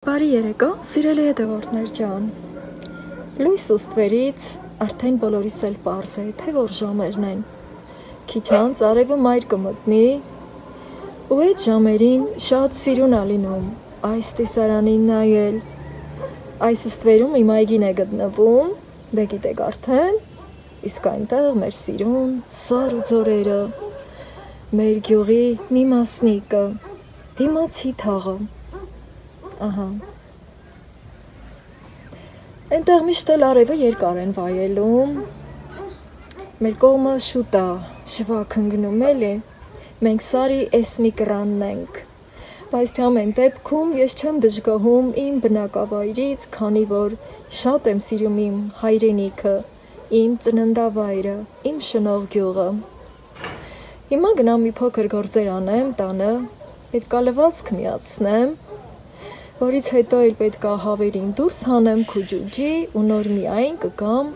Բարի երեկո, սիրելի հետևորդներ ջան։ Լույս ու ստվերից արդեն բոլորիս էլ պարզ է, թե որ ժամերն են։ Քիչ անց արևը մայր կմտնի, ու այդ ժամերին շատ սիրուն ա լինում այս տեսարանին նայել։ Այս ստվերում իմ այգին է գտնվում, դե գիտեք արդեն, իսկ այնտեղ մեր սիրուն սար ու ձորերը, մեր գյուղի մի մասնիկը, դիմացի թաղը։ Ահա։ Այնտեղ միշտ էլ արևը երկար են վայելում։ Մեր կողմը շուտ է, շվակ ընկնում էլի։ Մենք Սարի էս մի կռանն ենք։ Բայց թե ամեն դեպքում ես չեմ դժգոհում իմ բնակավայրից, քանի որ շատ եմ սիրում իմ հայրենիքը, իմ ծննդավայրը, իմ շնորհ գյուղը։ Հիմա գնամ մի փոքր գործեր անեմ տանը, պետք է լվացք միացնեմ, որից հետո էլ պետք է հավերին դուրս հանեմ քուջուջի ու նոր միայն կգամ,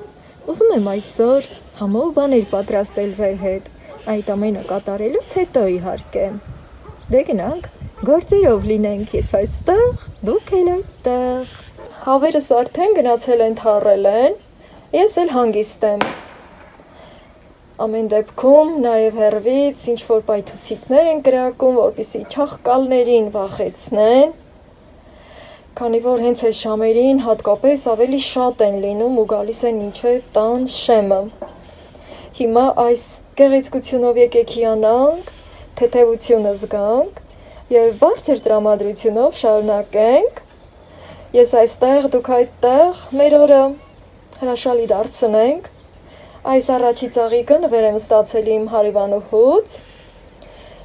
ուզում եմ այսօր համով բաներ պատրաստել ձեր հետ, այդ ամենը կատարելուց հետո իհարկե։ Դե գնանք, գործերով լինենք, ես այստեղ, դուք էլ այդտեղ։ Հավերս արդեն գնացել են թառել են, ես էլ հանգիստ եմ։ Ամեն դեպքում նաև հեռվից ինչ-որ պայթուցիկներ են կրակում, որպեսզի չաղկալներին վախեցնեն, քանի որ հենց այս ժամերին հատկապես ավելի շատ են լինում ու գալիս են մինչև տան շեմը։ Հիմա այս գեղեցկությունով եկեք հիանանք, թեթևությունը զգանք և բարձր տրամադրությունով շարունակենք։ Ես այստեղ, դուք այդտեղ, մեր օրը հրաշալի դարձնենք։ Այս առաջի ծաղիկը նվեր եմ ստացել իմ հարևանուհուց,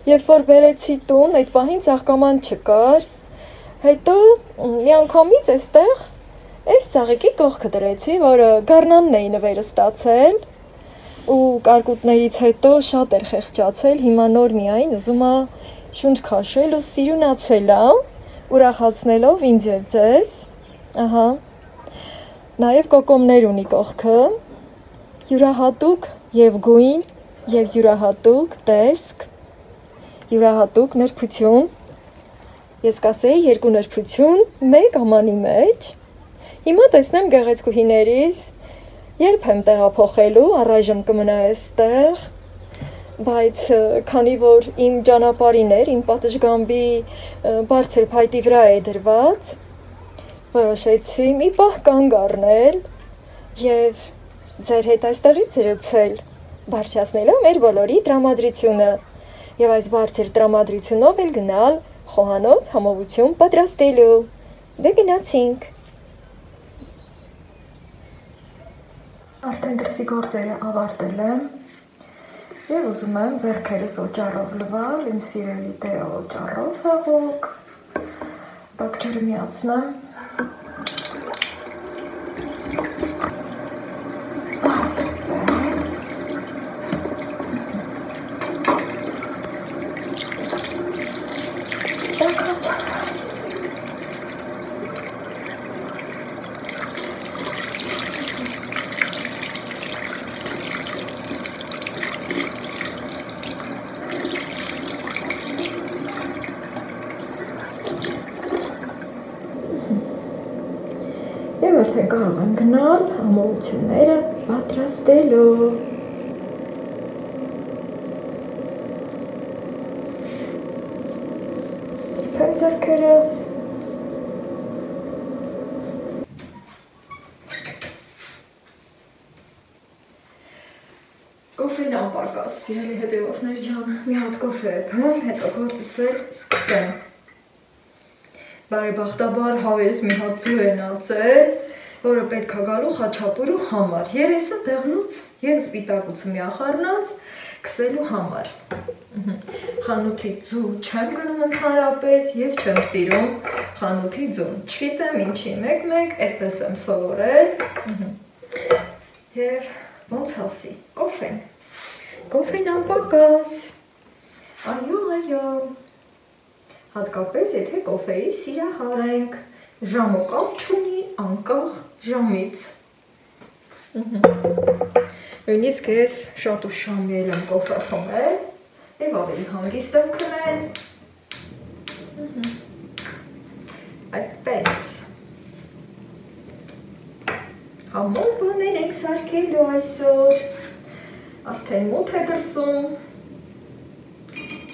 երբ որ բերեցի տուն, այդ պահին ծաղկաման չկար, հետո մի անգամից այստեղ այս ծաղիկի կողքը դրեցի, որը գարնանն էի նվերը ստացել ու կարկուտներից հետո շատ էր խեղճացել, հիմա նոր միայն ուզում ա շունչ քաշել ու սիրունացել ա, ուրախացնելով ինձ և ձեզ, ահա, նաև կոկոմներ ունի կողքը, յուրահատուկ և գույն և յուրահատուկ տեսք, յուրահատուկ նրբություն, ես կասեի երկու նրբություն մեկ ամանի մեջ, հիմա տեսնեմ գեղեցկուհիներիս, երբ եմ տեղափոխելու, առայժմ կմնա այստեղ, բայց քանի որ իմ ճանապարհին էր, իմ պատշգամբի բարձր փայտի վրա է դրված, որոշեցի մի պահ կանգ առնել և ձեր հետ այստեղից զրուցել, բարձրացնելով մեր բոլորի տրամադրությունը և այս բարձր տրամադրությունով էլ գնալ խոհանոց համովություն պատրաստելու, դե գնացինք։ Արդեն դրսի գործերը ավարտել եմ և ուզում եմ ձեռքերս օճառով լվալ, իմ սիրելի Դեո օճառով հեղուկ, տաք ջուրը միացնեմ, այսպես, տաքացավ, և արդեն կարող եմ գնալ համովությունները պատրաստելու։ Սրբեմ ձեռքերս։ Կոֆեն անպակաս, սիրելի հետևորդներ ջան, մի հատ կոֆե եմ, հետո գործս էլ սկսեմ։ Բարեբախտաբար հավերս մի հատ ձու են ածել, որը պետք է գալու խաչապուրու համար, երեսը դեղնուց և սպիտակուցը միախառնած քսելու համար։ Խանութի ձու չեմ գնում ընդհանրապես և չեմ սիրում խանութի ձուն, չգիտեմ ինչի մեկ-մեկ այդպես եմ սովորել և ոնց ասի, կոֆեն անպակաս, այո, հատկապես եթե կոֆեի սիրահար ենք, ժամը կապ չունի անկախ ժամից։ Նույնիսկ ես շատ ուշամիել եմ կոֆե խմել և ավելի հանգիստ եմ քնել։ այդպես համով բաներ ենք սարքելու այսօր, արդեն մութ է դրսում,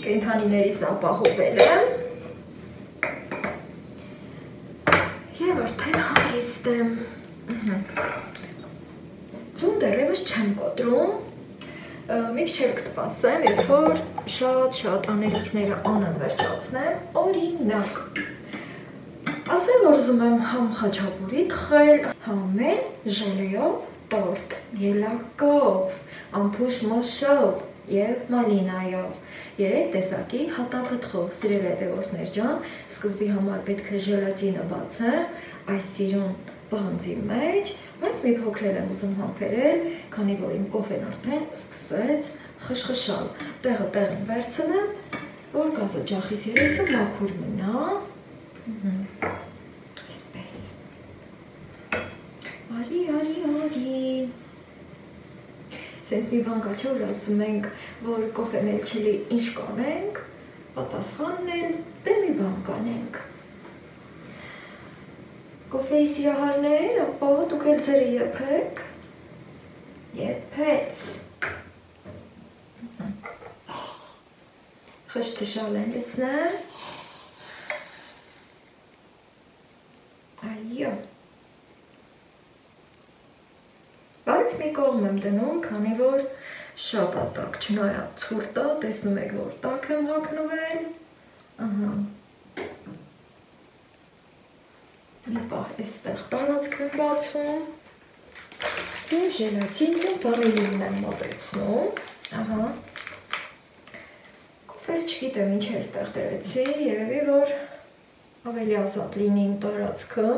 կենդանիներիս ապահովել եմ և արդեն հագիստ եմ, ձուն դեռևս չեմ կոտրում, մի քիչ էլ կսպասեմ, երբ որ շատ անելիքները անեմ վերջացնեմ, օրինակ ասեմ, որ ուզում եմ համ խաչապուրի թխել, համ էլ ժելեով տորտ, ելակով, ամփուշ մոշով և մալինայով, 3 տեսակի հատապտղով, սիրելի հետևորդներ ջան, սկզբի համար պետք է ժելատինը բացեմ այս սիրուն պղնձի մեջ, բայց մի փոքր եմ ուզում համբերել, քանի որ իմ կոֆեն արդեն սկսեց խշխշալ, տեղը տեղին վերցնեմ, որ գազօջախիս երեսը մաքուր մնա, այսպես, արի, սենց մի բան կա չէ, որ ասում ենք, որ կոֆեն էլ չլի ինչ կանենք, պատասխանն էլ դե մի բան կանենք։ Կոֆեի սիրահարներ, ապա դուք էլ ձերը եփեք, եփեց, խշտշալ են լցնեմ, այո, բայց մի կողմ եմ դնում, քանի որ շատ ատակ, չնայած ցուրտ է, տեսնում եք, որ տաք եմ հագնվել, մի պահ էստեղ տարածք եմ բացում և ժելատինն ու վանիլինն եմ մոտեցնում, կոֆես չգիտեմ ինչ է էստեղ դրեցի, երևի որ ավելի ազատ լինի իմ տարածքը,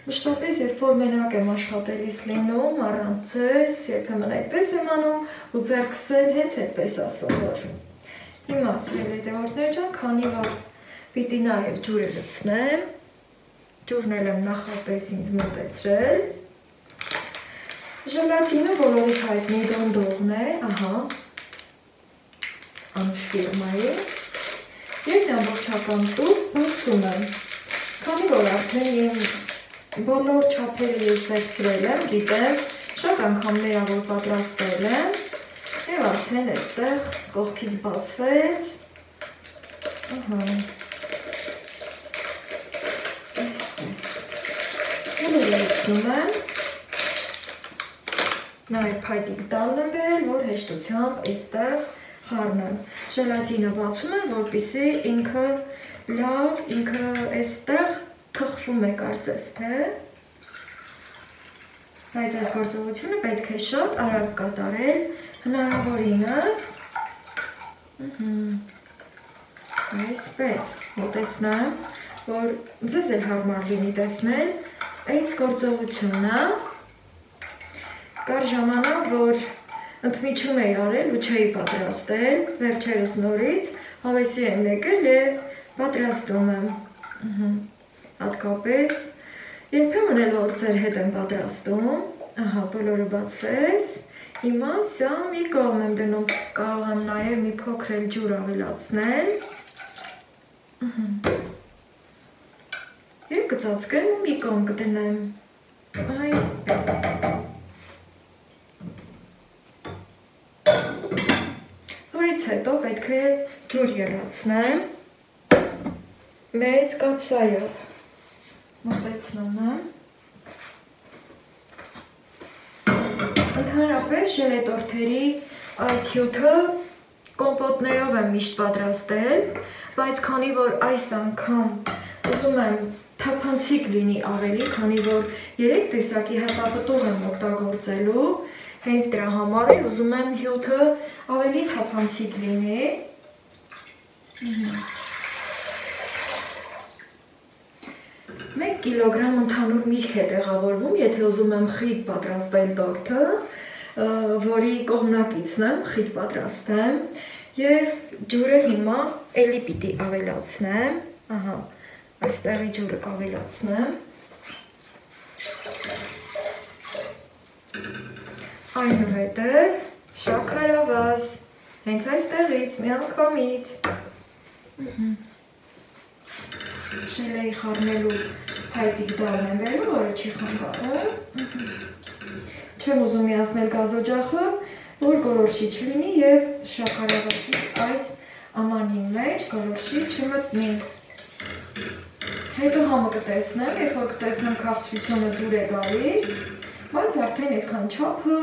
մշտապես երբ որ մենակ եմ աշխատելիս լինում, առանց ձեզ, երբեմն այդպես եմ անում ու ձեռքս էլ հենց այդպես ասում որ հիմա սիրելի հետևորդներ ջան, քանի որ պիտի նաև ջուրը լցնեմ, ջուրն էլ եմ նախապես ինձ մոտեցրել, ժելատինը բոլորիս հայտնի դոնդողն է, անուշ ֆիրմայի, և ամբողջական տուփ բացում եմ, քանի որ արդեն իմ բոլոր չափերը ես վերցրել եմ, գիտեմ, շատ անգամներ որ պատրաստել եմ, և արդեն այստեղ կողքից բացվեց, լցնում եմ, նաև փայտիկ տալն եմ բերել, որ հեշտությամբ այստեղ խառնեմ, ժելատինը բացում եմ, որպեսզի ինքը լավ, ինքը այստեղ թխվում է կարծես, թե, բայց այս գործողությունը պետք է շատ արագ կատարել, հնարավորինս, այսպես, մոտեցնեմ, որ ձեզ էլ հարմար լինի տեսնել, այս գործողությունը կար ժամանակ, որ ընդմիջում էի արել ու չէի պատրաստել, վերջերս նորից հավեսի եմ եկել և պատրաստում եմ, հատկապես, երբեմն էլ որ ձեր հետ եմ պատրաստում, բոլորը բացվեց, հիմա սա մի կողմ եմ դնում, կարող եմ նաև մի փոքր էլ ջուր ավելացնել, և կծածկեմ ու մի կողմ կդնեմ, այսպես, որից հետո պետք է ջուր եռացնեմ, մեծ կաթսայով, մոտեցնում եմ, ընդհանրապես ժելետորթերի այդ հյութը կոմպոտներով եմ միշտ պատրաստել, բայց քանի որ այս անգամ ուզում եմ թափանցիկ լինի ավելի, քանի որ 3 տեսակի հատապտուղ եմ օգտագործելու, հենց դրա համար էլ ուզում եմ հյութը ավելի թափանցիկ լինի, 1 կիլոգրամ ընդհանուր միրգ է տեղավորվում, եթե ուզում եմ խիտ պատրաստել տորթը, որի կողմնակիցն եմ, խիտ պատրաստեմ, և ջուրը հիմա էլի պիտի ավելացնեմ, այստեղի ջուրը կավելացնեմ, այնուհետև շաքարավազ, հենց այստեղից, մի անգամից, շելեի խառնելու փայտիկ դալն եմ բերում, որը չի խանգարում։ Չեմ ուզում միացնել գազօջախը, որ գոլորշի չլինի եւ շաքարավազի այս ամանի մեջ գոլորշի չմտնի։ Հետո համը կտեսնեմ, երբ որ կտեսնեմ քաղցրությունը դուր է գալիս, բայց արդեն այսքան չափը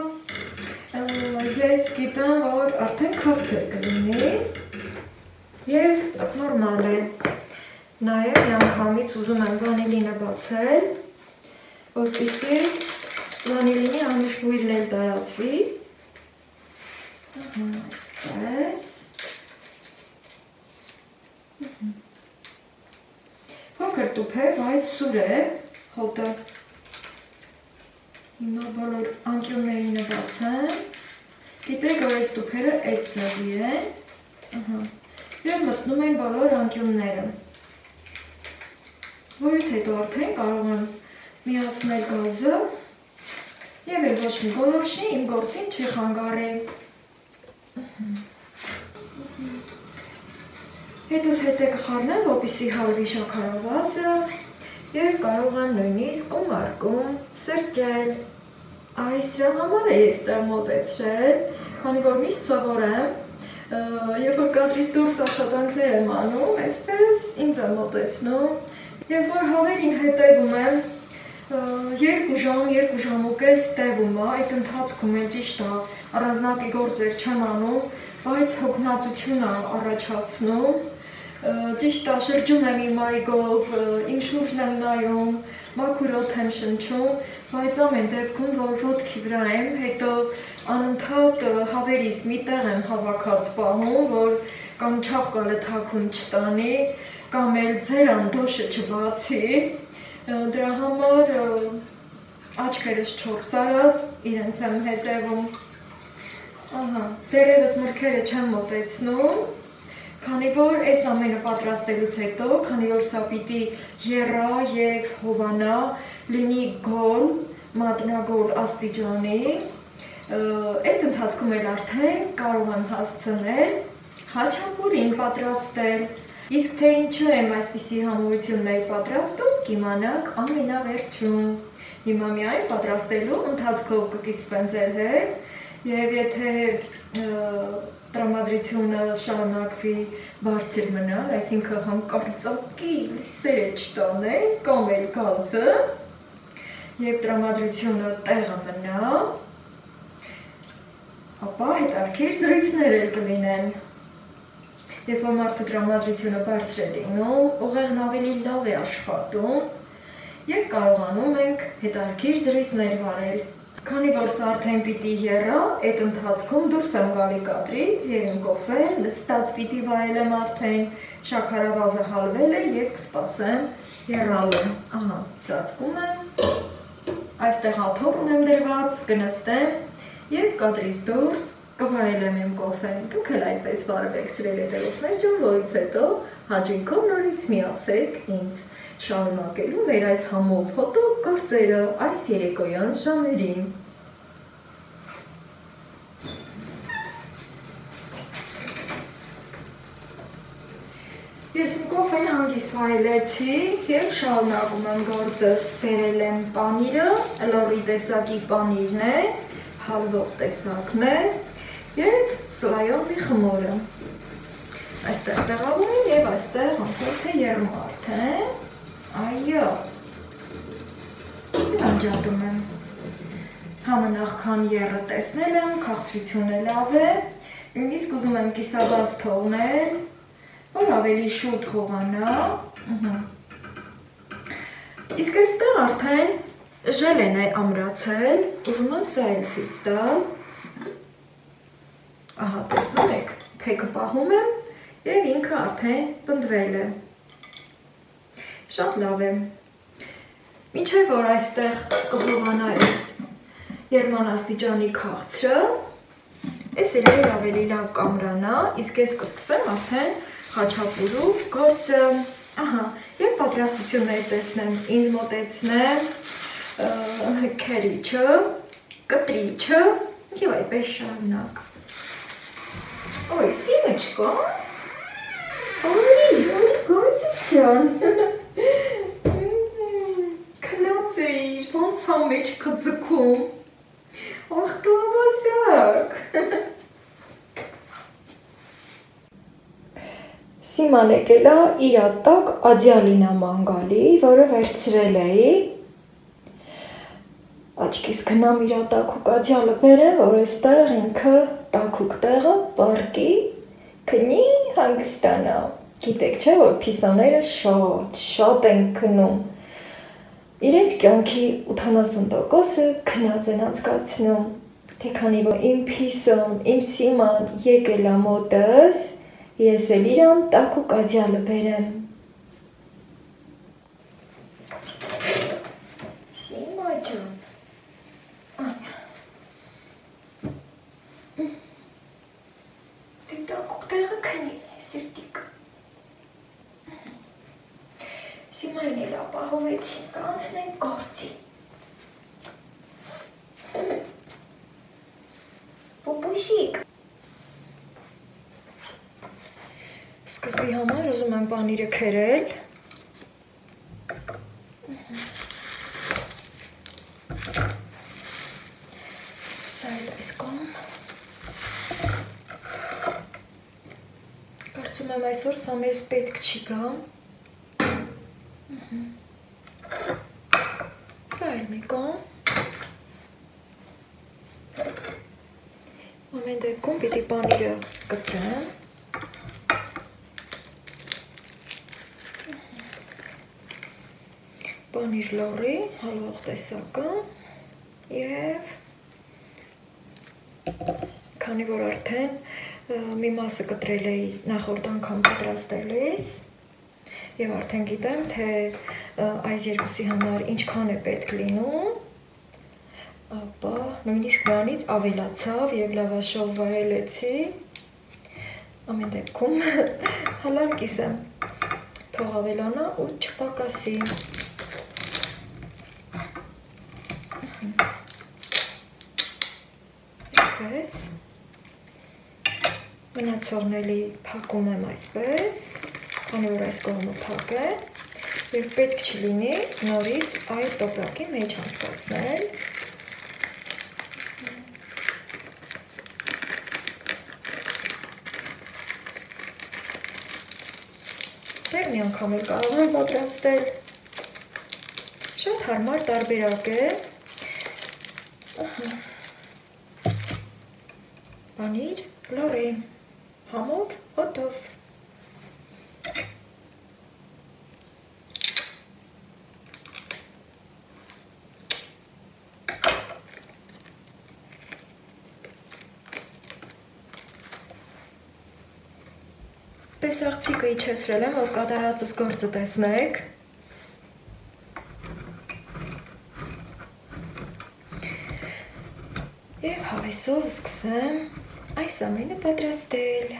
ես գիտեմ, որ արդեն քաղցր կլինի եւ նորմալ է։ Նաեւ միանգամից ուզում եմ վանիլինը բացել, որպեսզի վանիլինի անուշ բույրն էլ տարածվի։ Այսպես։ Փոքր տուփ է, բայց սուր է հոտը։ Հիմա բոլոր անկյուններին բացեմ։ Գիտեք, որ այս տուփերը այդ ձևի են։ Եվ մտնում են բոլոր անկյունները։ Որից հետո արդեն կարող եմ միացնել գազը եւ էլ ոչ մի գոլորշի իմ գործին չի խանգարի։ Հետս հետը կխառնեմ, որպեսզի հալվի շաքարավազը եւ կարող եմ նույնիսկ կոմարկում սրճել։ Այս դրա համար է ես դա մոտեցրել, քանի որ միշտ սովորեմ, երբ որ կադրից դուրս աշխատանքներ եմ անում, այսպես ինձ եմ մոտեցնում, երբ որ հավերին հետևում եմ 2 ժամուկես տևում է, այդ ընթացքում էլ ճիշտ է, առանձնակի գործեր չեմ անում, բայց հոգնածություն է առաջացնում, ճիշտ է, շրջում եմ իմ այգով, իմ շուրջն եմ նայում, մաքուր օդ եմ շնչում, բայց ամեն դեպքում, որ ոտքի վրա եմ, հետո անընդհատ հավերիս մի տեղ եմ հավաքած պահում, որ կամ չաղկալը թաքուն չտանի, կամ էլ ձերան դոշը չբացի, դրա համար աչքերս չորս արած, իրենց եմ հետևում, դերևս մրգերը չեմ մոտեցնում, քանի որ այս ամենը պատրաստելուց հետո, քանի որ սա պիտի եռա եւ հովանա, լինի գոլ, մատնագոլ աստիճանի, այդ ընթացքում էլ արդեն կարող եմ հասցնել խաչապուրին պատրաստել, իսկ թե ինչու եմ այսպիսի համուրություններ պատրաստում, կիմանաք ամենավերջում։ Հիմա միայն պատրաստելու ընթացքով կկիսվեմ ձեր հետ եւ եթե տրամադրությունը շարունակվի բարձր մնալ, այսինքն հանկարծակի լույսերը չտանեն կամ էլ գազը եւ տրամադրությունը տեղը մնա, ապա հետարքիր զրույցներ էլ կլինեն։ Երբ որ մարդու տրամադրությունը բարձր է լինում, ուղեղն ավելի լավ է աշխատում եւ կարողանում ենք հետարքիր զրույցներ վարել։ Քանի որ սա արդեն պիտի եռա, այդ ընթացքում դուրս եմ գալի կադրից եւ իմ կոֆեն նստած պիտի վայելեմ արդեն, շաքարավազը հալվել է եւ կսպասեմ եռալու։ Ահա, ծածկում եմ, այստեղ աթոռ ունեմ դրված, կնստեմ եւ կադրից դուրս կվայելեմ իմ կոֆեն։ Դուք էլ այդպես վարվեք սիրելի հետևողներ, որից հետո հաճույքով նորից միացեք ինձ շարունակելու մեր այս համով հոտող գործերը այս երեկոյան ժամերին։ Ես իմ կոֆեն հանգիստ վայելեցի եւ շարունակում եմ գործս, բերել եմ պանիրը, լորի տեսակի պանիրն է, հալվող տեսակն է եւ սլայոնի խմորը։ Այստեղ տեղավորում եմ եւ այստեղ ոնց որ թե եռում արդեն։ Այո։ Անջատում եմ։ Համը նախքան եռը տեսնել եմ, քաղցրությունը լավ է, նույնիսկ ուզում եմ կիսաբաց թողնել, որ ավելի շուտ հովանա։ Իսկ այստեղ արդեն ժելեն է ամրացել, ուզում եմ սա էլ ցույց տալ։ Ահա, տեսնում եք, թեքը պահում եմ եւ ինքը արդեն պնդվել է։ Շատ լավ է։ Մինչև որ այստեղ կհովանա այս երման աստիճանի քաղցրը, այս էլ ավելի լավ կամրանա, իսկ ես կսկսեմ արդեն խաչապուրու գործը։ Ահա, եւ պատրաստություններ տեսնեմ, ինձ մոտեցնեմ քերիչը, կտրիչը եւ այդպես շարունակ։ Ոյ, սինը չկա։ Ոյ, գործիք ջան։ ոնց է մեջքը ձգում։ Ախ կլավասյակ։ Սիման եկել է իր տակ ադյալինա մանգալի, որը վերցրել էի։ Աչքիս գնամ իր տակուկ ադյալը բերեմ, որ այստեղ ինքը տակուկ տեղը պարկի, քնի հանգստանա։ Գիտեք չէ, որ փիսաները շատ են քնում։ Իրենց կյանքի 80%-ը քնած են անցկացնում։ Թե քանի որ իմ փիսոն, իմ Սիման եկել է մոտս, ես էլ իրան տակուկ ադյալը բերեմ։ Սիմա ջան։ Դե տակուկ տեղը քնի, սիրտիկ։ Սիմային էլ ապահովեցին, կանցնենք գործի։ Պուպուշիկ։ Սկզբի համար ուզում եմ պանիրը քերել։ Սա էլ այս կողմ։ Կարծում եմ այսօր սա մեզ պետք չի գա։ Սա էլ մի կողմ։ Ամեն դեպքում պիտի պանիրը կտրեմ։ Պանիր լորի, հալվող տեսակը և քանի որ արդեն մի մասը կտրել էի նախորդ անգամ պատրաստելիս և արդեն գիտեմ, թե այս երկուսի համար ինչքան է պետք լինում, ապա նույնիսկ նրանից ավելացավ և լավաշով վայելեցի, ամեն դեպքում հալալ կիսեմ, թող ավելանա ու չպակասի։ Այսպես, մնացողնելի փակում եմ այսպես, քանի որ այս կողմը փակ է, և պետք չլինի նորից այդ տոպրակի մեջ անցկացնել։ Դեռ մի անգամ էլ կարող եմ պատրաստել։ Շատ հարմար տարբերակ է։ Պանիր, լորի, համով, հոտով։ Տեսախցիկը իջեցրել եմ, որ կատարածս գործը տեսնեք։ Եվ հավեսով սկսեմ այս ամենը պատրաստել։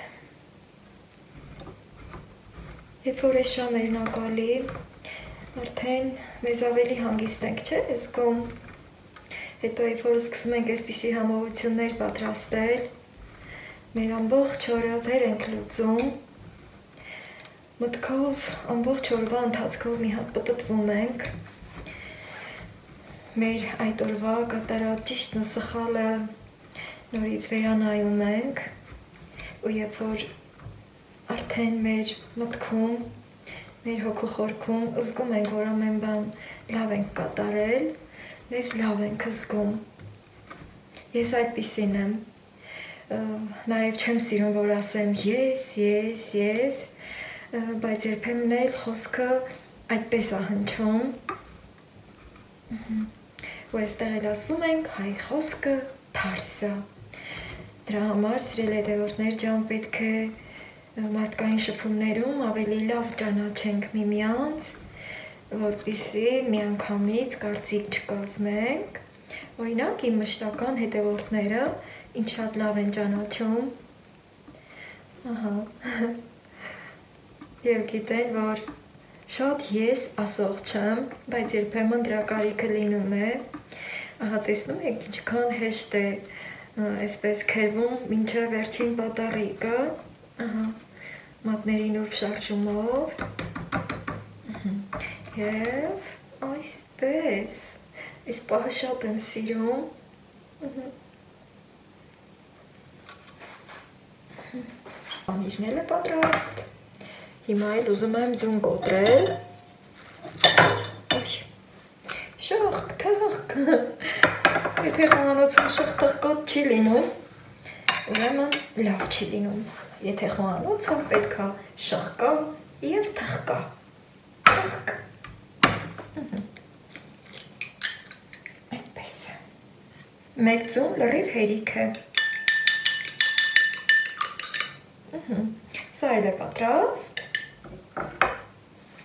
Երբ որ այս ժամերն ակալի, արդեն մեզ ավելի հանգիստ ենք, չէ՞ զգում։ Հետո երբ որ սկսում ենք այսպիսի համովություններ պատրաստել, մեր ամբողջ օրը վեր ենք լուծում, մտքով ամբողջ օրվա ընթացքով մի հատ պտտվում ենք, մեր այդ օրվա կատարած ճիշտն ու սխալը նորից վերանայում ենք ու երբ որ արդեն մեր մտքում, մեր հոգու խորքում զգում ենք, որ ամեն բան լավ ենք կատարել, մեզ լավ ենք զգում։ Ես այդպիսին եմ, նաև չեմ սիրում, որ ասեմ ես, բայց երբեմն էլ խոսքը այդպես է հնչում։ Ու այստեղ էլ ասում ենք հայ խոսքը թարս է։ Դրա համար, սիրելի հետևորդներ ջան, պետք է մարդկային շփումներում ավելի լավ ճանաչենք միմյանց, որպեսզի միանգամից կարծիք չկազմենք։ Օրինակ, իմ մշտական հետևորդները ինձ շատ լավ են ճանաչում։ Ահա։ Եվ գիտեն, որ շատ ես ասող չեմ, բայց երբեմն դրա կարիքը լինում է։ Ահա տեսնում եք ինչքան հեշտ է այսպես քերվում մինչև վերջին պատառիկը, ահա, մատների նուրբ շարժումով, և այսպես, Այս պահը շատ եմ սիրում։ Պանիրն էլ է պատրաստ։ Հիմա էլ ուզում եմ ձուն կոտրել։ Շախ, թախ։ Եթե խոհանոցում շխ-թխկոտ չի լինում, ուրեմն լավ չի լինում։ Եթե խոհանոցը պետք է շխկա և թխկա։ Թխկ։ Այդպես է։ Մեկ ձուն լրիվ հերիք է։ Սա էլ է պատրաստ։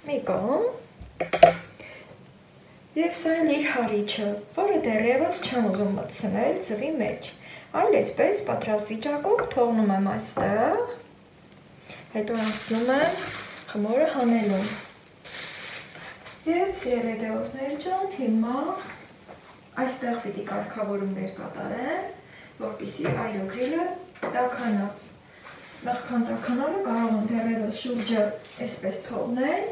Մի կողմ։ Եվ սա էլ իր հարիչը, որը դեռևս չեմ ուզում մտցնել ձվի մեջ, այլ այսպես պատրաստ վիճակով թողնում եմ այստեղ, հետո անցնում եմ խմորը հանելուն։ Եվ սիրելի հետևորդներ ջան, հիմա այստեղ պիտի կարգավորումներ կատարեմ, որպեսզի այրոգրիլը տաքանա։ Նախքան տաքանալը կարող եմ դեռևս շուրջը այսպես թողնել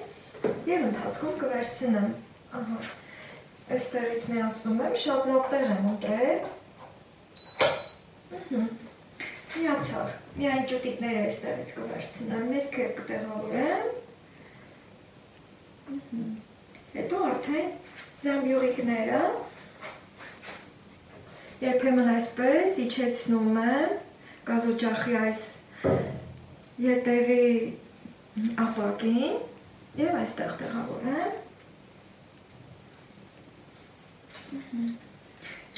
և ընթացքում կվերցնեմ։ Ահա, այստեղից միացնում եմ, շատ լավ տեղ եմ ուտրել։ Միացավ, միայն ճուտիկները այստեղից կվերցնեմ, ներքև կտեղավորեմ։ Հետո արդեն զամբյուղիկները երբեմն այսպես իջեցնում եմ գազօջախի այս ետևի ապակին և այստեղ տեղավորեմ։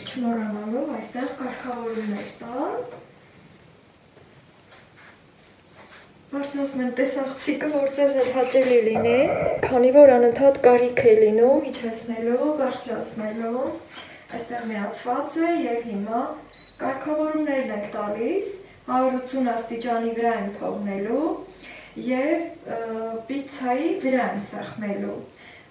Չմոռանալով այստեղ կարգավորումներ տալ։ Բարձրացնեմ տեսախցիկը, որ ձեզ էլ հաճելի լինի, քանի որ անընդհատ կարիք է լինում իջեցնելով, բարձրացնելով, այստեղ միացված է և հիմա կարգավորումներն ենք տալիս, 180 աստիճանի վրա եմ թողնելու և պիցցայի վրա եմ սեղմելու։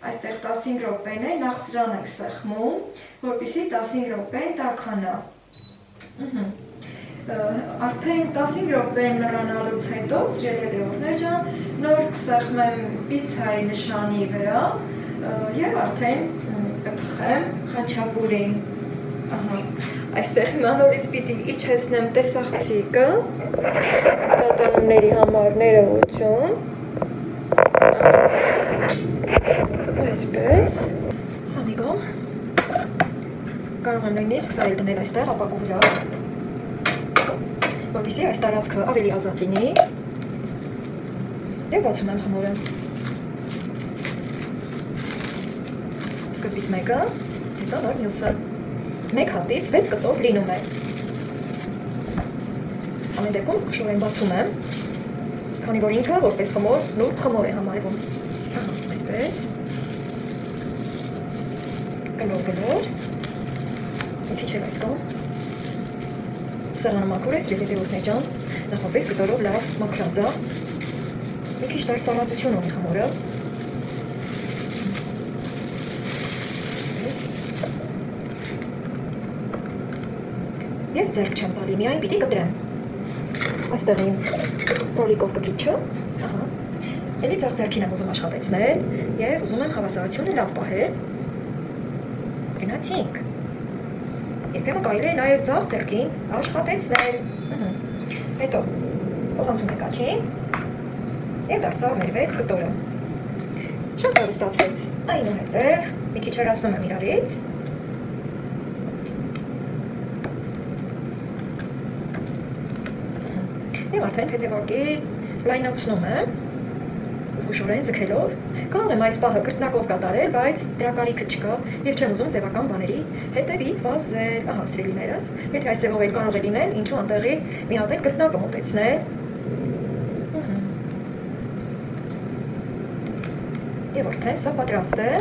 Այստեղ 15 րոպեն է, նախ սրան ենք սեղմում, որպեսզի 15 րոպեն տաքանա։ Արդեն 15 րոպեն լրանալուց հետո, սիրելի հետևորդներ ջան, նոր կսեղմեմ պիցցայի նշանի վրա և արդեն կթխեմ խաչապուրին։ Այստեղ հիմա նորից պիտի իջեցնեմ տեսախցիկը, կատարումների համար ներողություն։ Այսպես, սա մի կողմ, կարող եմ նույնիսկ սա էլ դնել այստեղ ապակու վրա, որպեսզի այս տարածքը ավելի ազատ լինի և բացում եմ խմորը։ Սկզբից մեկը, հետո նոր մյուսը։ Մեկ հատից 6 կտոր լինում է։ Ամեն դեպքում զգուշորեն բացում եմ, քանի որ ինքը որպես խմոր, նուրբ խմոր է համարվում։ Այսպես։ Գլոր, մի քիչ էլ այս կողմ։ Սեղանը մաքուր է, սիրելի հետևորդներ ջան, նախապես կտորով լավ մաքրած է։ Մի քիչ դարսարածություն ունի խմորը։ Եվ ձեռք չեմ տալի, միայն պիտի կտրեմ։ Այստեղ իմ ռոլիկով կտրիչը, էլի ձախ ձեռքին եմ ուզում աշխատեցնել և ուզում եմ հավասարությունը լավ պահել։ Գնացինք։ Երբեմն կարելի է նաև ձախ ձեռքին աշխատեցնել։ Հետո փոխանցում ենք աչին և դարձավ մեր 6 կտորը։ Շատ լավ ստացվեց, այնուհետև մի քիչ հեռացնում եմ իրարից։ Եվ արդեն թեթևակի լայնացնում եմ, զգուշորեն ձգելով, կարող եմ այս պահը կրտնակով կատարել, բայց դրա կարիքը չկա և չեմ ուզում ձևական բաների հետևից վազել, ահա սիրելիներս, եթե այս ձևով էլ կարող է լինել, ինչու անտեղի մի հատ էլ կրտնակը մոտեցնել։ Եվ արդեն սա պատրաստ է,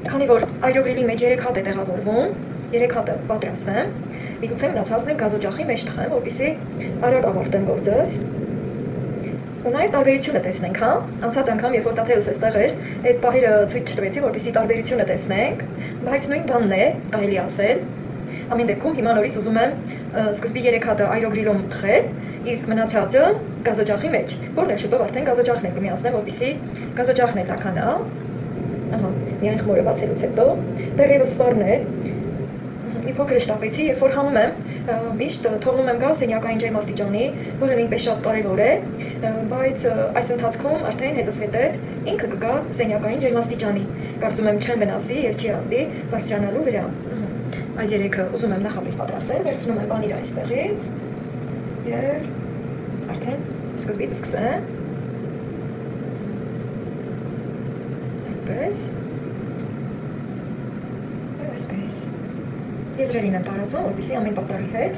քանի որ այրոգրիլի մեջ 3 հատ է տեղավորվում, 3 հատը պատրաստ եմ, միգուցե մնացածն էլ գազօջախի մեջ թխեմ, որպեսզի արագ ավարտեմ գործս։ Ու նաև տարբերությունը տեսնենք, հա, անցած անգամ, երբ որ տաթևս այստեղ էր, այդ պահերը ցույց չտվեցի, որպեսզի տարբերությունը տեսնենք, բայց նույն բանն է, կարելի ասել։ Ամեն դեպքում հիմա նորից ուզում եմ սկզբի 3 հատը այրոգրիլում թխել, իսկ մնացածը գազօջախի մեջ, որն էլ շուտով արդեն գազօջախն էլ կմիացնեմ, որպեսզի գազօջախն էլ տաքանա։ ահա, միայն խմորը բացելուց հետո, դեռևս սառն է, մի փոքր շտապեցի, երբ որ հանում եմ, միշտ թողնում եմ գալ սենյակային ջերմաստիճանի, որը նույնպես շատ կարևոր է, բայց այս ընթացքում արդեն հետզհետե ինքը կգա սենյակային ջերմաստիճանի, կարծում եմ չեմ վնասի եւ չի ազդի բարձրանալու վրա։ Այս երեքը ուզում եմ նախապես պատրաստել, վերցնում եմ պանիրը այստեղից եւ արդեն սկզբից սկսեմ։ Այդպես։ Եվ այսպես։ Եզրերին եմ տարածում, որպեսզի ամեն պատառի հետ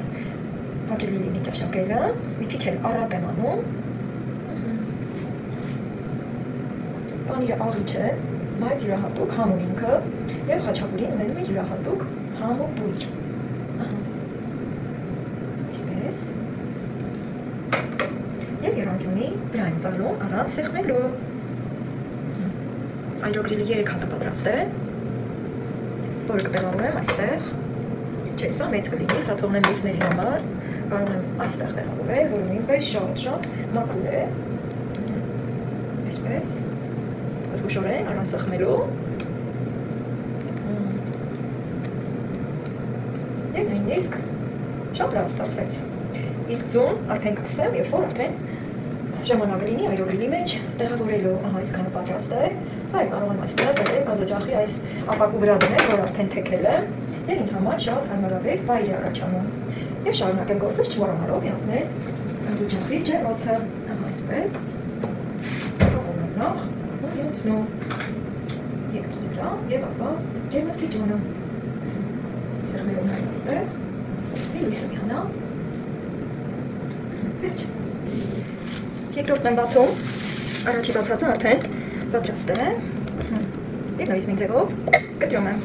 հաճելի լինի ճաշակելը, մի քիչ էլ առատ եմ անում։ Պանիրը աղիչ է, բայց յուրահատուկ համ ունի ինքը եւ խաչապուրին ունենում է յուրահատուկ համ ու բույր։ Այսպես։ Եվ եռանկյունի վրա եմ ծալում առանց սեղմելու։ Այրոգրիլի 3 հատը պատրաստ է, որը կտեղավորեմ այստեղ։ Չէ, սա մեծ կլինի, սա թողնեմ մյուսների համար, կարող եմ այստեղ տեղավորել, որը նույնպես շատ մաքուր է։ Այսպես, զգուշորեն, առանց սեղմելու։ Եվ նույնիսկ շատ լավ ստացվեց։ Իսկ ձուն արդեն կգցեմ, երբ որ արդեն ժամանակ լինի այրոգրիլի մեջ տեղավորելու, ահա այսքանը պատրաստ է։ Սա էլ կարող եմ այստեղ բերել գազօջախի այս ապակու վրա դնել, որ արդեն թեքել եմ, եւ ինձ համար շատ հարմարավետ վայր է առաջանում։ Եվ շարունակեմ գործս չմոռանալով միացնել գազօջախի ջեռոցը, ահա այսպես։ Թողում եմ նախ ու միացնում։ Երկուսի վրա եւ ապա ջերմաստիճանը։ Սեղմելով նաև այստեղ, որպեսզի լույսը միանա։ Վերջ։ Երկրորդն եմ բացում, առաջի բացածը արդեն պատրաստ է, և նույնիսկ մի ձևով կտրում եմ,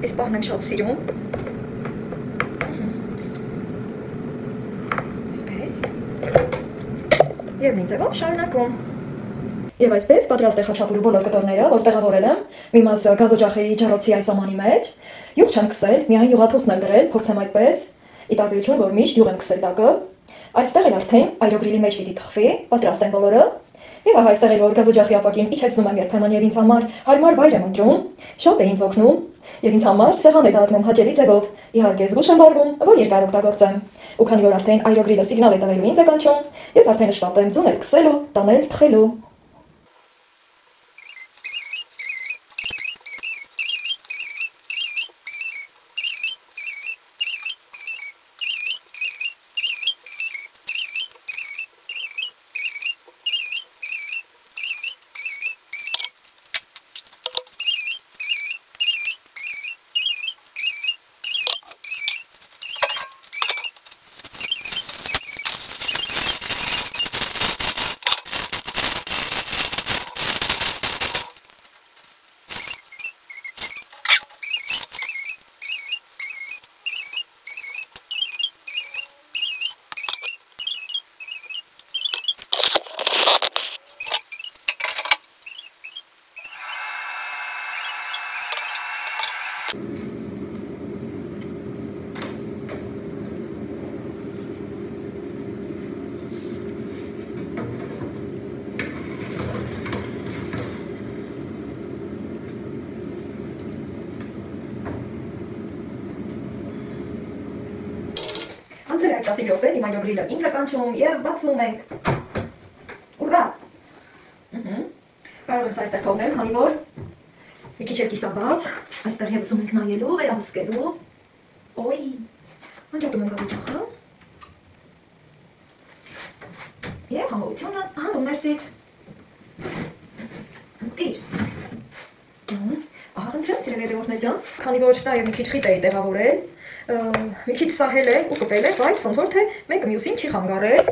այս պահն եմ շատ սիրում, այսպես, և մի ձևով շարունակում, և այսպես պատրաստ է խաչապուրու բոլոր կտորները, որ տեղավորել եմ, մի մասը գազօջախի ջեռոցի այս ամանի մեջ, յուղ չեմ քսել, միայն յուղաթուղթն եմ դրել, փորձեմ այդպես, ի տարբերություն, որ միշտ յուղ եմ քսել տակը, այստեղ էլ արդեն այրոգրիլի մեջ պիտի թխվի, պատրաստ են բոլորը, եւ ահա այստեղ էլ որ գազօջախի ապակին իջեցնում եմ երբեմն եւ ինձ համար հարմար վայր եմ ընտրում, շատ է ինձ օգնում եւ ինձ համար սեղան է դառնում հաճելի ձևով, իհարկե զգուշ եմ վարվում, որ երկար օգտագործեմ, ու քանի որ արդեն այրոգրիլը սիգնալ է տվելու ինձ է կանչում, ես արդեն շտապեմ ձունել քսելու, տանել, թխելու։ Անցել է 10 րոպե, իմ այրոգրիլը ինձ է կանչում եւ բացում ենք։ Ուրա։ Կարող եմ սա այստեղ թողնել, քանի որ մի քիչ էլ կիսաբաց, այստեղ եւս ուզում ենք նայելու, վերահսկելու։ Ոյ, անջատում եմ գազօջախը։ Եվ համողությունը հանում ներսից։ Տիր։ Ահա խնդրեմ, սիրելի հետևորդներ ջան, քանի որ նաև մի քիչ խիտ էի տեղավորել, մի քիչ սահել է ու կպել է, բայց ոնց որ թե մեկը մյուսին չի խանգարել։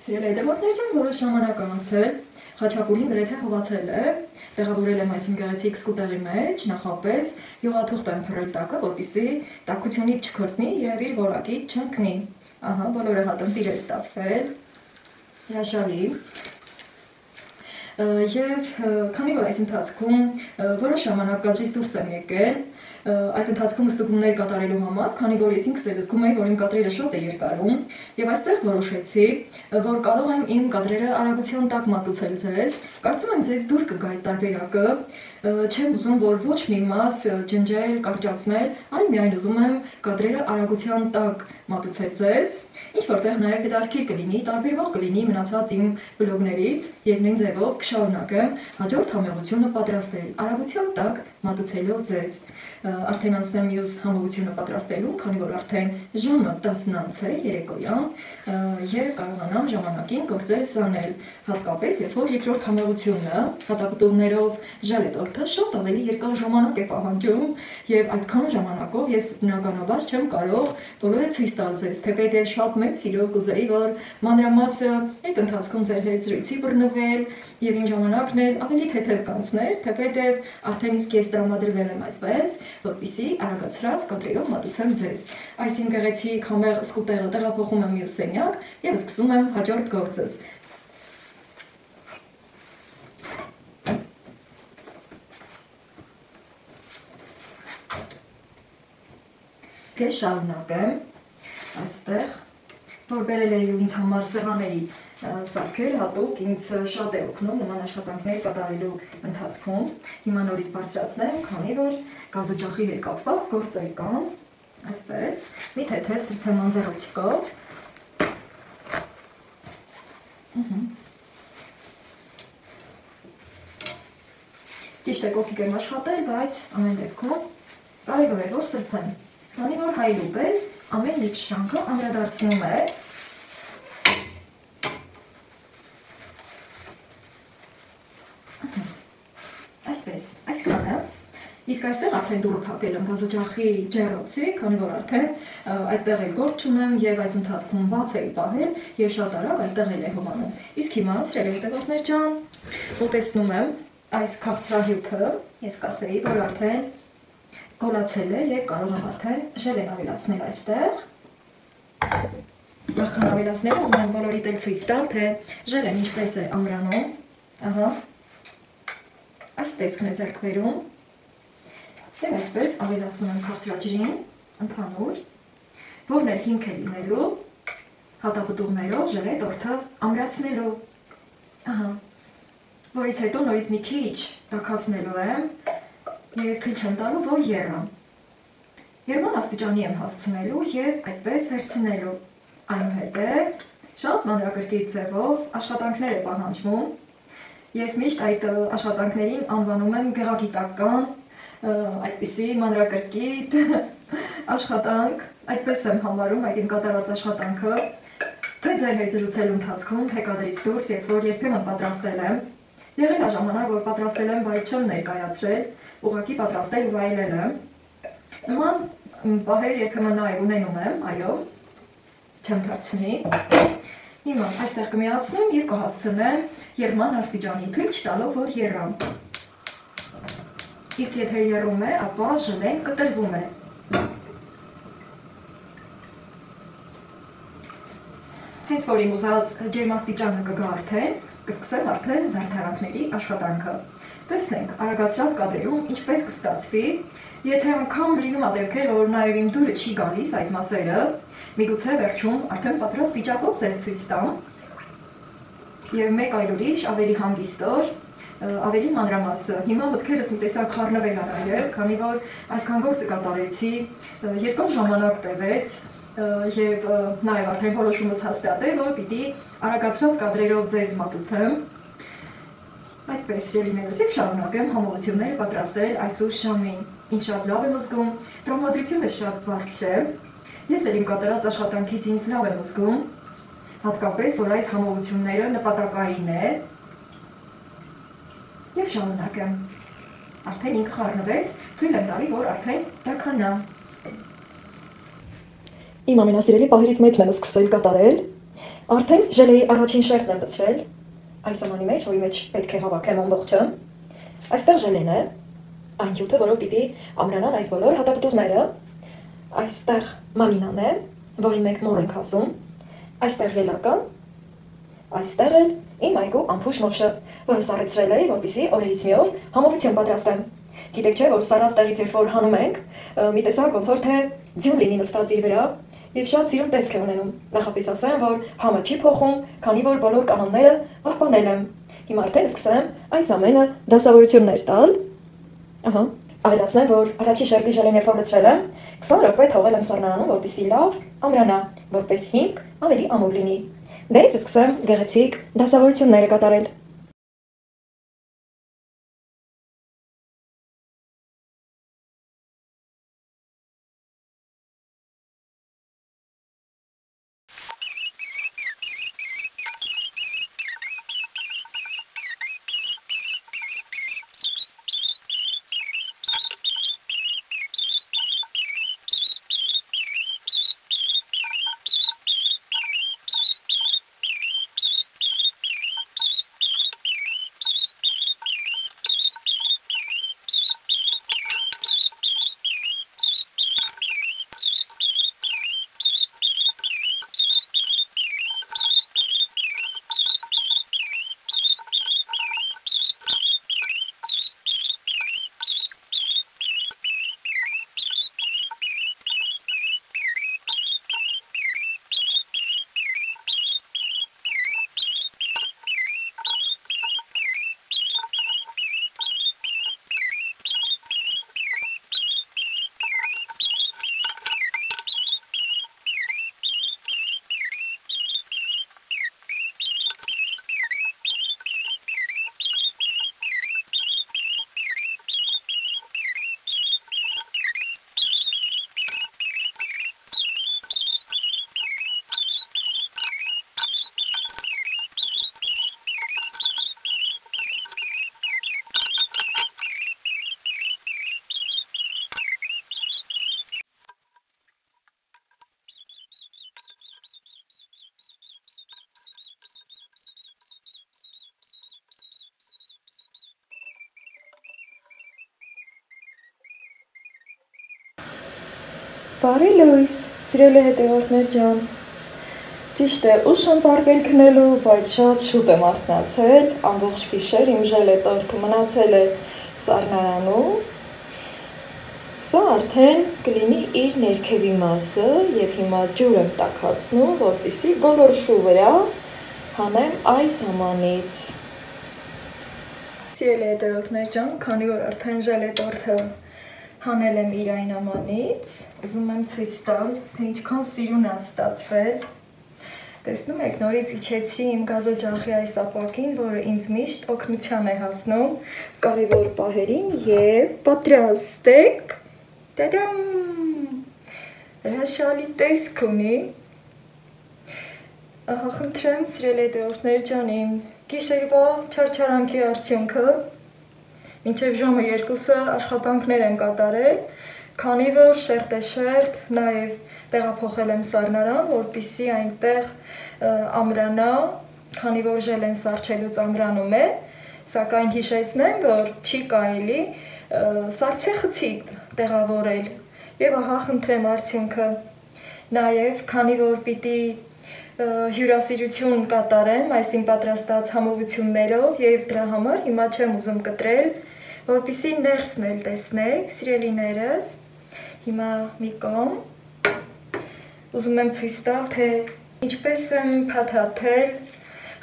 Սիրելի հետևորդներ ջան, որոշ ժամանակ անցել, խաչապուրին գրեթե հովացել է, տեղավորել եմ այս իմ գեղեցիկ սկուտերի մեջ, նախապես յուղաթուղթ եմ փռել տակը, որպեսզի տաքությունից չքրտնի եւ իր որակից չընկնի։ Ահա, բոլորը հատընտիր է ստացվել։ Հրաշալի։ Եվ քանի որ այս ընթացքում որոշ ժամանակ կադրից դուրս եմ եկել, այդ ընթացքում ստուգումներ կատարելու համար, քանի որ ես ինքս էլ զգում էի, որ իմ կադրերը շատ է երկարում, եւ այստեղ որոշեցի, որ կարող եմ իմ կադրերը արագության տակ մատուցել ձեզ։ Կարծում եմ ձեզ դուր կգա այդ տարբերակը, չեմ ուզում, որ ոչ մի մաս ջնջել, կարճացնել, այլ միայն ուզում եմ կադրերը արագության տակ մատուցել ձեզ, ինչ որտեղ նաև հետաքրքիր կլինի, տարբերվող կլինի մնացած իմ բլոգներից եւ նույն ձևով կշարունակեմ հաջորդ համեղությունը պատրաստել արագության տակ մատուցելով ձեզ։ Արդեն անցնեմ մյուս համեղությունը պատրաստելու, քանի որ արդեն ժամը 10:00 է երեկոյան եւ կարողանամ ժամանակին գործերս անել, հատկապես երբ որ երկրորդ համեղությունը հատապտուղներով ժալետորթը շատ ավելի երկար ժամանակ է պահանջում եւ այդքան ժամանակով ես բնականաբար չեմ կարող բոլորը ցույց տալ ձեզ, թեպետ շատ մեծ սիրով կուզեի, որ մանրամասը այդ ընթացքում ձեր հետ զրույցի բռնվել եւ իմ ժամանակն էլ ավելի թեթև կանցներ, թեպետև արդեն իսկ ես տրամադրվել եմ այդպես, որպեսզի արագացրած կադրերով մատուցեմ ձեզ։ Այս իմ գեղեցիկ համեղ սկուտերը տեղափոխում եմ մյուս սենյակ եւ սկսում եմ հաջորդ գործս։ Ես շարունակեմ այստեղ, որ բերել էի ու ինձ համար սեղանների սարքել, հատուկ ինձ շատ է օգնում նման աշխատանքներ կատարելու ընթացքում։ Հիմա նորից բարձրացնեմ, քանի որ գազօջախի հետ կապված գործեր կան, այսպես, մի թեթև սրբեմ անձեռոցիկով։ Ճիշտ է, կողքիկ եմ աշխատել, բայց ամեն դեպքում կարևոր է, որ սրբեմ, քանի որ հայրու պես ամեն լիք շրանքը անդրադարձնում է այսպես, այսքանը, իսկ այստեղ արդեն դուրը փակել եմ գազօջախի ջեռոցի, քանի որ արդեն այդտեղ էլ գործ չունեմ եւ այս ընթացքում բաց էի պահել եւ շատ արագ այդտեղ էլ է հովանում։ Իսկ հիմա սիրելի հետևորդներ ջան, ուտեցնում եմ այս քաղցրահյութը, ես կասեի, որ արդեն գոլացել է եւ կարող եմ արդեն ժելեն ավելացնել այստեղ։ Նախքան ավելացնել ուզում եմ բոլորիդ էլ ցույց տալ, թե ժելեն ինչպես է ամրանում, ահա, այս տեսքն է ձեռք բերում եւ այսպես ավելացնում եմ քաղցրաջրին ընդհանուր, որն էլ հիմք է լինելու հատապտուղներով ժելե տորթը ամրացնելու, ահա, որից հետո նորից մի քիչ տաքացնելու եմ եւ թույլ չեմ տալու, որ եռա։ Եռման աստիճանի եմ հասցնելու եւ այդպես վերցնելու, այնուհետեւ շատ մանրակրկիտ ձևով աշխատանքներ է պահանջվում։ Ես միշտ այդ աշխատանքներին անվանում եմ գեղագիտական, այդպիսի մանրակրկիտ աշխատանք, այդպես եմ համարում այդ իմ կատարած աշխատանքը, թե ձեր հետ զրուցելու ընթացքում, թե կադրից դուրս, երբ որ երբեմն պատրաստել եմ, եղել է ժամանակ, որ պատրաստել եմ, բայց չեմ ներկայացրել, ուղղակի պատրաստել ու վայելել եմ։ Նման պահեր երբեմն նաև ունենում եմ, այո, չեմ թաքցնի։ Հիմա այստեղ կմիացնեմ եւ կհասցնեմ եռման աստիճանի, թույլ չտալով, որ եռա։ Իսկ եթե եռում է, ապա ժլեն կտրվում է։ Հենց որ իմ ուզած ջերմաստիճանը կգա արդեն, կսկսեմ արդեն զարդարանքների աշխատանքը։ Տեսնենք, արագացրած կադրերում ինչպես կստացվի, եթե անգամ լինում է դեպքեր, որ նաև իմ դուրը չի գալիս այդ մասերը, միգուցե վերջում արդեն պատրաստ վիճակով ձեզ ցույց տամ եւ մեկ այլ ուրիշ ավելի հանգիստոր, ավելի մանրամասը։ Հիմա մտքերս մի տեսակ խառնվել է նաեւ, քանի որ այսքան գործը կատարեցի, երկար ժամանակ տևեց եւ նաեւ արդեն որոշումս հաստատ է, որ պիտի արագացրած կադրերով ձեզ մատուցեմ։ Այդպես ելիներս եւ շարունակեմ համողությունները պատրաստել այսուր ժամին։ Ինչ շատ լավ եմ զգում, տրամադրությունը շատ բարձր է։ Ես էլ իմ կատարած աշխատանքից ինձ լավ եմ զգում, հատկապես, որ այս համողությունները նպատակային է եւ շարունակեմ։ Արդեն ինքը խառնվեց, թույլ եմ տալի, որ արդեն տաքանա։ Իմ ամենասիրելի պահերից մեկն եմ սկսել կատարել, արդեն ժելեի առաջին շերտն եմ լցրել, այս ամանի մեջ, որի մեջ պետք է հավաքեմ ամբողջը, Այստեղ ժելեն է, այն հյութը, որով պիտի ամրանան այս բոլոր հատապտուղները, այստեղ մալինան է, որի մենք մոր ենք ասում, այստեղ ելական, այստեղ էլ իմ այգու ամփուշ մոշը, որը սառեցրել էի, որպեսզի օրերից մի օր համովություն պատրաստեմ։ Գիտեք չէ, որ սառած տեղից երբ որ հանում ենք, մի տեսակ ոնց որ թե ձյուն լինի նստած իր վրա, եւ շատ սիրուն տեսք է ունենում։ Նախապես ասեմ, որ համը չի փոխում, քանի որ բոլոր կանոնները պահպանել եմ։ Հիմա արդեն սկսեմ այս ամենը դասավորություններ տալ։ Ահա, ավելացնեմ, որ առաջի շերտի ժելեն երբ որ լցրել եմ, 20 րոպե թողել եմ սառնարանում, որպեսզի լավ ամրանա, որպես հիմք ավելի ամուր լինի։ Դե ինձ սկսեմ գեղեցիկ դասավորությունները կատարել։ Բարի լույս, սիրելի հետևորդներ ջան, ճիշտ է, ուշ եմ պարկել քնելու, բայց շատ շուտ եմ արթնացել, ամբողջ գիշեր իմ ժելետորթը մնացել է սառնարանում, սա արդեն կլինի իր ներքևի մասը և հիմա ջուր եմ տաքացնում, որպեսզի գոլորշու վրա հանեմ այս ամանից։ Սիրելի հետևորդներ ջան, քանի որ արդեն ժելետորթը հանել եմ իր այն ամանից, ուզում եմ ցույց տալ, թե ինչքան սիրուն է ստացվել։ Տեսնում եք, նորից իջեցրի իմ գազօջախի այս ապակին, որը ինձ միշտ օգնության է հասնում կարևոր պահերին և պատրաստեք, տադամ, հրաշալի տեսք ունի։ Ահա խնդրեմ, սիրելի հետևորդներ ջան, իմ գիշերվա չարչարանքի արդյունքը։ Մինչև ժամը 2-ը աշխատանքներ եմ կատարել, քանի որ շերտ-է-շերտ նաև տեղափոխել եմ սառնարան, որպեսզի այնտեղ ամրանա, քանի որ ժելեն սառչելուց ամրանում է, սակայն հիշեցնեմ, որ չի կարելի սառցեխցիկ տեղավորել, և ահա խնդրեմ արդյունքը։ Նաև, քանի որ պիտի հյուրասիրություն կատարեմ այս իմ պատրաստած համովություններով և դրա համար հիմա չեմ ուզում կտրել, որպեսզի ներսն էլ տեսնեք, սիրելիներս, հիմա մի կողմ, ուզում եմ ցույց տալ, թե ինչպես եմ փաթաթել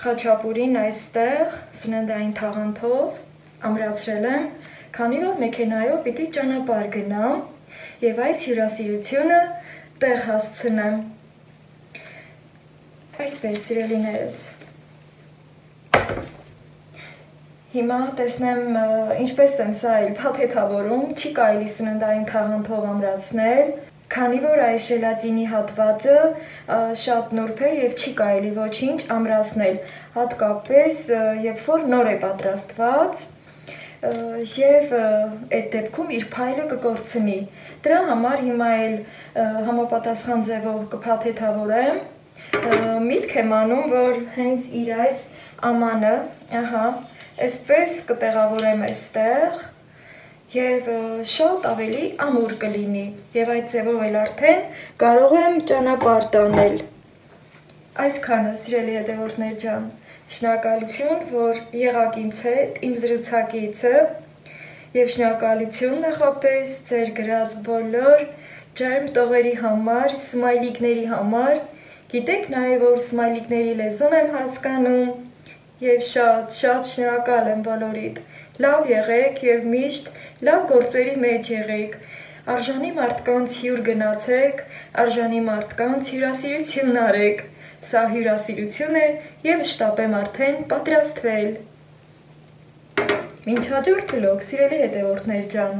խաչապուրին այստեղ սննդային թաղանթով, ամրացրել եմ, քանի որ մեքենայով պիտի ճանապարհ գնամ և այս հյուրասիրությունը տեղ հասցնեմ։ Այսպես, սիրելիներս։ Հիմա տեսնեմ ինչպես եմ սա էլ փաթեթավորում, չի կարելի սննդային թաղանթով ամրացնել, քանի որ այս ժելատինի հատվածը շատ նուրբ է և չի կարելի ոչինչ ամրացնել, հատկապես երբ որ նոր է պատրաստված և այդ դեպքում իր փայլը կկորցնի։ Դրա համար հիմա էլ համապատասխան ձևով կփաթեթավորեմ, միտք եմ անում, որ հենց իր այս ամանը, ահա, Այսպես կտեղավորեմ այստեղ եւ շատ ավելի ամուր կլինի եւ այդ ձևով էլ արդեն կարող եմ ճանապարհ տանել։ Այսքանը, սիրելի հետևորդներ ջան, շնորհակալություն, որ եղաք ինձ հետ, իմ զրուցակիցը, եւ շնորհակալություն նախապես ձեր գրած բոլոր ջերմ տողերի համար, սմայլիկների համար։ Գիտեք նաեւ որ սմայլիկների լեզուն եմ հասկանում եւ շատ շնորհակալ եմ բոլորիդ։ Լավ եղեք եւ միշտ լավ գործերի մեջ եղեք։ Արժանի մարդկանց հյուր գնացեք, արժանի մարդկանց հյուրասիրություն արեք։ Սա հյուրասիրություն է եւ շտապ եմ արդեն պատրաստվել։ Մինչ հաջորդ վլոգ, սիրելի հետևորդներ ջան։